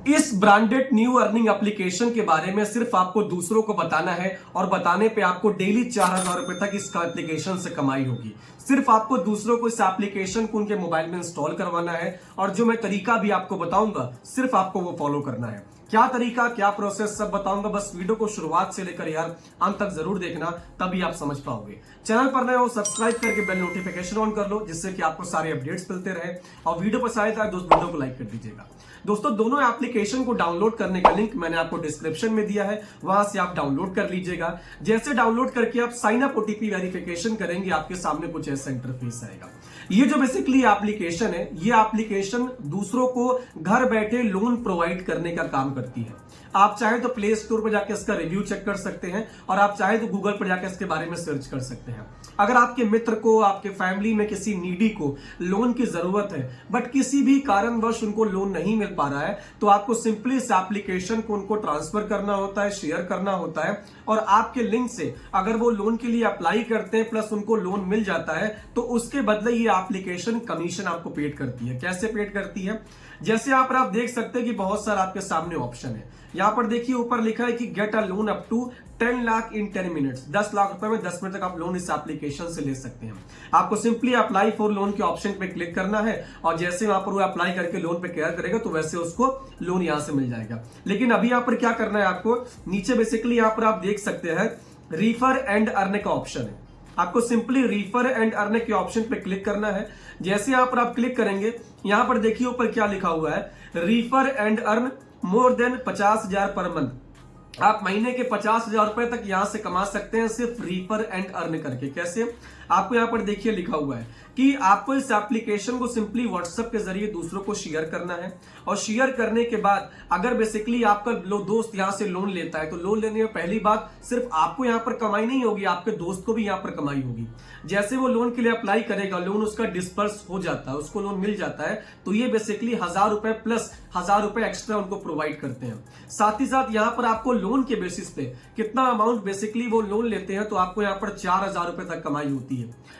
इस branded new earning application के बारे में सिर्फ आपको दूसरों को बताना है और बताने पे आपको डेली 4,000 रुपए तक इस एप्लीकेशन से कमाई होगी। सिर्फ आपको दूसरों को इस एप्लीकेशन को उनके मोबाइल में इंस्टॉल करवाना है और जो मैं तरीका भी आपको बताऊंगा सिर्फ आपको वो फॉलो करना है। क्या तरीका, क्या प्रोसेस, सब बताऊंगा। बस वीडियो को शुरुआत से लेकर यार अंत तक जरूर देखना, तभी आप समझ पाओगे। चैनल पर नए हो सब्सक्राइब करके बेल नोटिफिकेशन ऑन कर लो, जिससे कि आपको सारे अपडेट्स मिलते रहे। और वीडियो पसंद आए तो दोस्तों वीडियो को लाइक कर दीजिएगा। दोस्तों दोनों एप्लीकेशन को डाउनलोड करने का लिंक मैंने आपको डिस्क्रिप्शन में दिया है, वहां से आप डाउनलोड कर लीजिएगा। जैसे डाउनलोड करके आप साइन अप ओटीपी वेरिफिकेशन करेंगे, आपके सामने कुछ ऐसा इंटरफेस आएगा। ये जो बेसिकली एप्लीकेशन है, ये एप्लीकेशन दूसरों को घर बैठे लोन प्रोवाइड करने का काम करती है। आप चाहे तो प्ले स्टोर पर जाकर इसका रिव्यू चेक कर सकते हैं और आप चाहे तो गूगल पर जाकर इसके बारे में सर्च कर सकते हैं। अगर आपके मित्र को, आपके फैमिली में किसी नीडी को लोन की जरूरत है बट किसी भी कारणवश उनको लोन नहीं मिल पा रहा है, तो आपको सिंपली इस एप्लीकेशन को उनको ट्रांसफर करना होता है, शेयर करना होता है और आपके लिंक से अगर वो लोन के लिए अप्लाई करते हैं प्लस उनको लोन मिल जाता है, तो उसके बदले ये एप्लीकेशन कमीशन आपको पेड करती है। कैसे पेड करती है? जैसे आप देख सकते हैं कि बहुत सारा आपके सामने ऑप्शन है। यहां पर देखिए ऊपर लिखा है कि get a loan up to 10 lakh in 10 minutes. 10 lakh रुपए में 10 मिनट तक आप लोन इस एप्लीकेशन से ले सकते हैं। आपको सिंपली अप्लाई फॉर लोन के ऑप्शन पे क्लिक करना है और जैसे वहां पर वो अप्लाई करके लोन पे क्लियर करेगा तो वैसे उसको लोन यहां से मिल जाएगा। लेकिन अभी यहां पर क्या करना है, आपको नीचे बेसिकली यहां पर आप देख सकते हैं रिफर एंड अर्न का ऑप्शन है। आपको सिंपली रिफर एंड अर्न के ऑप्शन पे क्लिक करना है। जैसे यहां पर आप क्लिक करेंगे, यहां पर देखिए ऊपर क्या लिखा हुआ है, refer and earn more than 50,000 per month. आप महीने के 50,000 रुपए तक यहां से कमा सकते हैं सिर्फ रिफर एंड अर्न करके। कैसे? आपको यहां पर देखिए लिखा हुआ है कि आपको इस एप्लीकेशन को सिंपली व्हाट्सएप के जरिए दूसरों को शेयर करना है और शेयर करने के बाद अगर बेसिकली आपका दोस्त यहां से लोन लेता है तो लोन लेने में पहली बात सिर्फ आपको यहां पर कमाई नहीं होगी, आपके दोस्त को भी यहां पर कमाई होगी। जैसे वो लोन के लिए अप्लाई करेगा, लोन उसका डिस्पर्स हो जाता है, उसको लोन मिल जाता है, तो ये बेसिकली 1,000 रुपए प्लस 1,000 रुपए एक्स्ट्रा उनको प्रोवाइड करते हैं। साथ ही साथ यहां पर आपको लोन के बेसिस पे कितना अमाउंट बेसिकली वो लोन लेते हैं तो आपको यहां पर 4,000 रुपए तक कमाई होती है।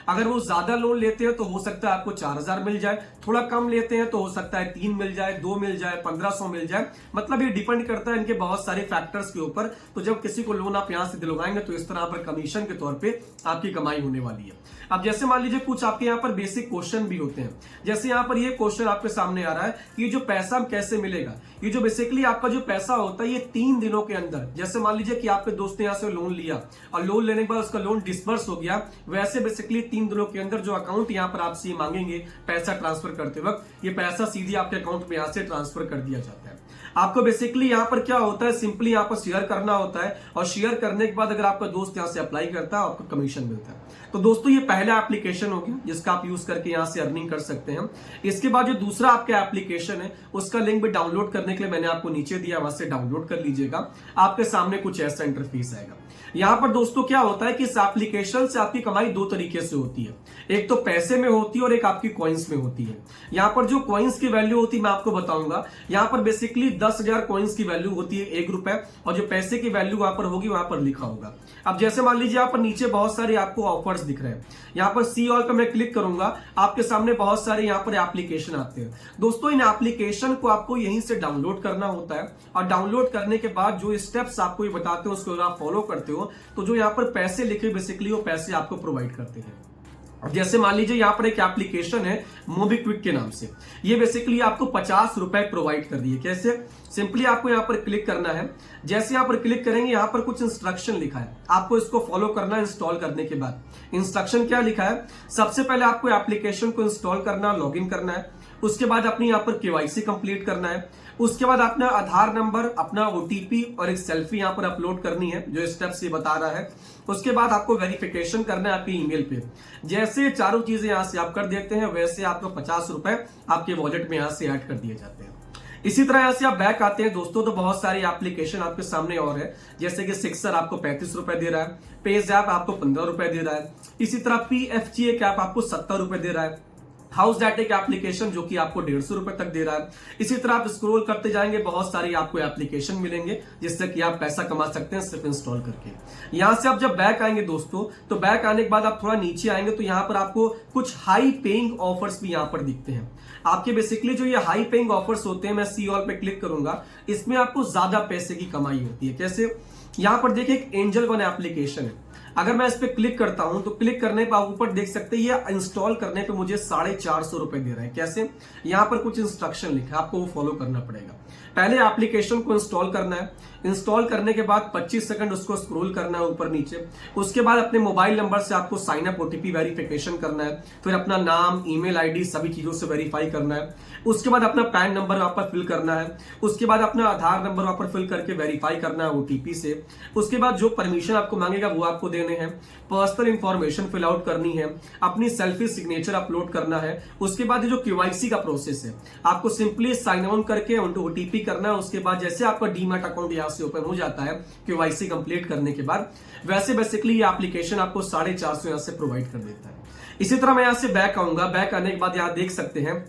अगर वो ज्यादा लोन लेते हैं तो हो सकता है आपको 4,000 मिल जाए, थोड़ा कम लेते हैं तो हो सकता है 3 मिल जाए, 2 मिल जाए, 1,500 मिल जाए। मतलब ये डिपेंड करता है इनके बहुत सारे फैक्टर्स के ऊपर। तो जब किसी को लोन आप यहां से दिलवाएंगे तो इस तरह पर कमीशन के तौर पे आपकी कमाई होने वाली है। अब जैसे मान लीजिए कुछ आपके यहाँ पर बेसिक क्वेश्चन भी होते हैं। जैसे यहाँ पर ये क्वेश्चन आपके सामने आ रहा है कि ये जो पैसा कैसे मिलेगा। ये जो बेसिकली आपका जो पैसा होता है ये 3 दिनों के अंदर, जैसे मान लीजिए कि आपके दोस्त ने यहाँ से लोन लिया और लोन लेने के बाद उसका लोन डिस्पर्स हो गया, वैसे बेसिकली 3 दिनों के अंदर जो अकाउंट यहाँ पर आपसे मांगेंगे पैसा ट्रांसफर करते वक्त, ये पैसा सीधे आपके अकाउंट में यहाँ से ट्रांसफर कर दिया जाता है। आपको बेसिकली यहाँ पर क्या होता है, सिंपली यहाँ पर शेयर करना होता है और शेयर करने के बाद अगर आपका दोस्त यहाँ से अप्लाई करता है आपको कमीशन मिलता है। तो दोस्तों ये पहला एप्लीकेशन हो गया जिसका आप यूज करके यहाँ से अर्निंग कर सकते हैं। इसके बाद जो दूसरा आपका एप्लीकेशन है उसका लिंक भी डाउनलोड करने के लिए मैंने आपको नीचे दिया, वहां से डाउनलोड कर लीजिएगा। आपके सामने कुछ ऐसा इंटरफेस आएगा। यहां पर दोस्तों क्या होता है कि इस एप्लीकेशन से आपकी कमाई 2 तरीके से होती है। एक तो पैसे में होती है और एक आपकी कॉइन्स में होती है। यहां पर जो कॉइन्स की वैल्यू होती है मैं आपको बताऊंगा। यहां पर बेसिकली 10,000 कॉइन्स की वैल्यू होती है 1 रुपए, और जो पैसे की वैल्यू वहां पर होगी वहां पर लिखा होगा। अब जैसे मान लीजिए यहाँ पर नीचे बहुत सारे आपको ऑफर्स दिख रहे हैं, यहाँ पर सी ऑल पे मैं क्लिक करूंगा, आपके सामने बहुत सारे यहाँ पर एप्लीकेशन आते हैं। दोस्तों इन एप्लीकेशन को आपको यहीं से डाउनलोड करना होता है और डाउनलोड करने के बाद जो स्टेप्स आपको ये बताते हैं उसको अगर आप फॉलो करते हो तो जो यहाँ पर पैसे लिखे बेसिकली वो पैसे आपको प्रोवाइड करते हैं। अब जैसे मान लीजिए यहाँ पर एक एप्लीकेशन है मोबीक्विक के नाम से, ये बेसिकली आपको 50 रुपए प्रोवाइड कर रही है। कैसे? सिंपली आपको यहाँ पर क्लिक करना है। जैसे यहाँ पर क्लिक करेंगे यहाँ पर कुछ इंस्ट्रक्शन लिखा है, आपको इसको फॉलो करना है। इंस्टॉल करने के बाद इंस्ट्रक्शन क्या लिखा है, सबसे पहले आपको एप्लीकेशन को इंस्टॉल करना, लॉगिन करना है। उसके बाद अपनी यहाँ पर केवाईसी कंप्लीट करना है। उसके बाद अपना आधार नंबर, अपना ओटीपी और एक सेल्फी यहाँ पर अपलोड करनी है जो स्टेप्स ये बता रहा है। उसके बाद आपको वेरिफिकेशन करना है आपकी ईमेल पे। जैसे चारों चीजें यहाँ से आप कर देते हैं वैसे आपको 50 रुपए आपके वॉलेट में यहाँ से ऐड कर दिए जाते हैं। इसी तरह यहाँ से आप बैक आते हैं दोस्तों तो बहुत सारी एप्लीकेशन आपके सामने और है, जैसे कि सिक्सर आपको 35 रुपए दे रहा है, पेज ऐप आपको 15 रुपए दे रहा है। इसी तरह PFG एक ऐप आपको 70 रुपए दे रहा है। हाउस डाटा के एप्लीकेशन जो कि आपको 150 रुपए तक दे रहा है। इसी तरह आप स्क्रॉल करते जाएंगे, बहुत सारी आपको एप्लीकेशन मिलेंगे जिससे कि आप पैसा कमा सकते हैं सिर्फ इंस्टॉल करके। यहां से आप जब बैक आएंगे दोस्तों, तो बैक आने के बाद आप थोड़ा नीचे आएंगे तो यहां पर आपको कुछ हाई पेइंग ऑफर्स भी यहां पर दिखते हैं। आपके बेसिकली जो ये हाई पेइंग ऑफर्स होते हैं, मैं सी ऑल पे क्लिक करूंगा, इसमें आपको ज्यादा पैसे की कमाई होती है। कैसे? यहां पर देखिए एक एंजल वन एप्लीकेशन है। अगर मैं इस पे क्लिक करता हूं तो क्लिक करने पर आप ऊपर देख सकते हैं ये इंस्टॉल करने पे मुझे 450 रुपए दे रहा है। कैसे? यहां पर कुछ इंस्ट्रक्शन लिखा है, आपको वो फॉलो करना पड़ेगा। पहले एप्लीकेशन को इंस्टॉल करना है, इंस्टॉल करने के बाद 25 सेकंड उसको स्क्रॉल करना है ऊपर नीचे। उसके बाद अपने मोबाइल नंबर से आपको साइन अप ओटीपी वेरिफिकेशन करना है, फिर अपना नाम, ईमेल आईडी सभी चीजों से वेरीफाई करना है। उसके बाद अपना पैन नंबर वहां पर फिल करना है। उसके बाद अपना आधार नंबर वहां पर फिल करके वेरीफाई करना है ओटीपी से। उसके बाद जो परमिशन आपको मांगेगा वो आपको देने हैं। पर्सनल इंफॉर्मेशन फिल आउट करनी है, अपनी सेल्फी सिग्नेचर अपलोड करना है। उसके बाद जो केवाईसी का प्रोसेस है, आपको सिंपली साइन ऑन करके ओटीपी करना है। उसके बाद जैसे आपका डीमैट अकाउंट यहां से ओपन हो जाता है केवाईसी कंप्लीट करने के बाद, वैसे बेसिकली ये एप्लीकेशन आपको 450 यहां से प्रोवाइड कर देता है। इसी तरह मैं यहां से बैक आऊंगा। बैक आने के बाद यहां देख सकते हैं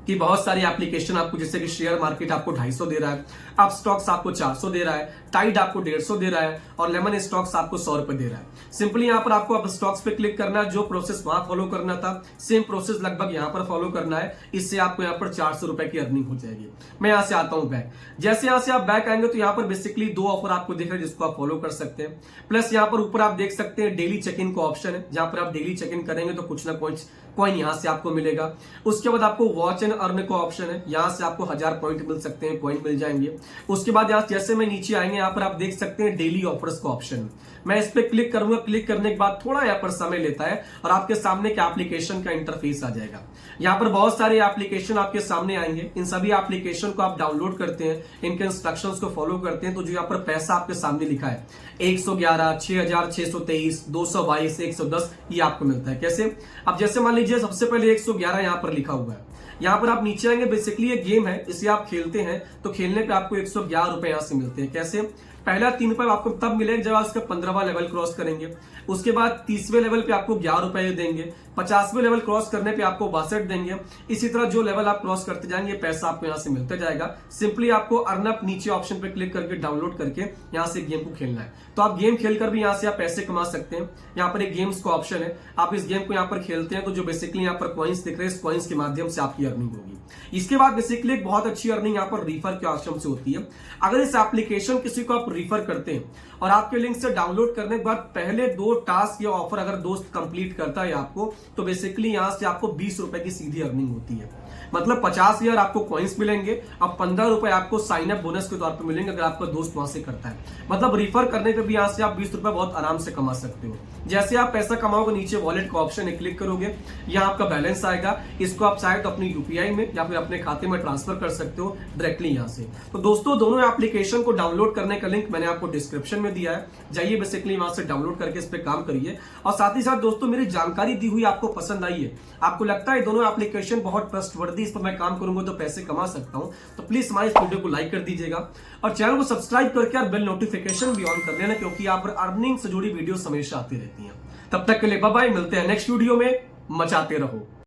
कि बहुत सारी एप्लीकेशन आपको, जैसे कि शेयर मार्केट आपको 250 दे रहा है, अप स्टॉक्स आपको 400 दे रहा है, टाइड आपको 150 दे रहा है और लेमन स्टॉक्स आपको 100 रुपए दे रहा है। सिंपली यहां पर आपको अब स्टॉक्स पे क्लिक करना है, जो प्रोसेस वहां फॉलो करना था सेम प्रोसेस लगभग यहां पर फॉलो करना है। इससे आपको यहां पर 400 रुपए की अर्निंग हो जाएगी। मैं यहां से आता हूं बैक। जैसे यहां से आप बैक आएंगे तो यहां पर बेसिकली 2 ऑफर आपको दिख रहे हैं जिसको आप फॉलो कर सकते हैं। प्लस यहां पर ऊपर आप देख सकते हैं डेली चेक इन का ऑप्शन है, जहां पर आप डेली चेक इन करेंगे तो कुछ ना कुछ कॉइन यहां से आपको मिलेगा। उसके बाद आपको वॉच एंड अर्न का ऑप्शन है, यहां से आपको 1000 पॉइंट मिल सकते हैं, पॉइंट मिल जाएंगे। उसके बाद यहां जैसे मैं नीचे आएंगे, यहां पर आप देख सकते हैं डेली ऑफर्स का ऑप्शन। मैं इस पे क्लिक करूंगा, क्लिक करने के बाद थोड़ा यहां पर समय लेता है और आपके सामने एक एप्लीकेशन का इंटरफेस आ जाएगा। यहां पर बहुत सारे एप्लीकेशन आपके सामने आएंगे। इन सभी एप्लीकेशन को आप डाउनलोड करते हैं, इनके इंस्ट्रक्शंस को फॉलो करते हैं तो जो यहां पर पैसा आपके सामने लिखा है 111, 6623, 222, 110 ये आपको मिलता है। कैसे? अब जैसे मान लीजिए सबसे पहले 111 यहां पर लिखा हुआ है। यहां पर आप नीचे आएंगे, बेसिकली ये गेम है, इसे आप खेलते हैं तो खेलने पे आपको 111 रुपए यहां से मिलते हैं। कैसे? पहला 3 रुपए आपको तब मिलेगा जब आप इसका 15वां लेवल क्रॉस करेंगे। उसके बाद 30वें लेवल पे आपको 11 रुपए देंगे। 50वें लेवल क्रॉस करने पे आपको 62 देंगे। इसी तरह जो लेवल आप क्रॉस करते जाएंगे पैसा आपको यहां से मिलता जाएगा। सिंपली आपको अर्न अप नीचे ऑप्शन पे क्लिक करके डाउनलोड करके यहां से गेम को खेलना है। तो आप गेम खेलकर भी यहां से आप पैसे कमा सकते हैं। यहां पर एक गेम्स का ऑप्शन है, आप इस गेम को यहां पर खेलते हैं तो जो बेसिकली यहां पर कॉइन्स दिख रहे हैं, इस कॉइन्स के माध्यम से आपकी अर्निंग होगी। इसके बाद बेसिकली एक बहुत अच्छी अर्निंग यहां पर रिफर के ऑप्शन से होती है। अगर इस एप्लीकेशन किसी को आप रिफर करते हैं और आपके लिंक से डाउनलोड करने के बाद पहले 2 टास्क या ऑफर अगर दोस्त कंप्लीट करता है आपको, तो बेसिकली यहां से आपको 20 रुपए की सीधी अर्निंग होती है। मतलब 50,000 आपको कॉइन्स मिलेंगे और 15 रुपए आपको साइन अप बोनस के तौर पे मिलेंगे अगर आपका दोस्त वहां से करता है। मतलब रिफर करने पे भी यहां से आप 20 रुपए बहुत आराम से कमा सकते हो। जैसे आप पैसा कमाओगे, नीचे वॉलेट का ऑप्शन है, क्लिक करोगे, यहाँ आपका बैलेंस आएगा। इसको आप चाहे तो अपनी यूपीआई में या फिर अपने खाते में ट्रांसफर कर सकते हो डायरेक्टली यहाँ से। तो दोस्तों दोनों एप्लीकेशन को डाउनलोड करने का लिंक मैंने आपको डिस्क्रिप्शन में दिया है, जाइए बेसिकली वहां से डाउनलोड करके इस पे काम करिए। और साथ ही साथ दोस्तों मेरी जानकारी दी हुई आपको पसंद आई है, आपको लगता है दोनों एप्लीकेशन बहुत ट्रस्टवर्दी, इस पर मैं काम करूंगा तो पैसे कमा सकता हूं, तो प्लीज हमारे इस वीडियो को लाइक कर दीजिएगा और चैनल को सब्सक्राइब करके और बेल नोटिफिकेशन भी ऑन कर लेना, क्योंकि यहाँ पर अर्निंग से जुड़ी वीडियो हमेशा आती रहती हैं। तब तक के लिए बाय बाय, मिलते हैं नेक्स्ट वीडियो में। मचाते रहो।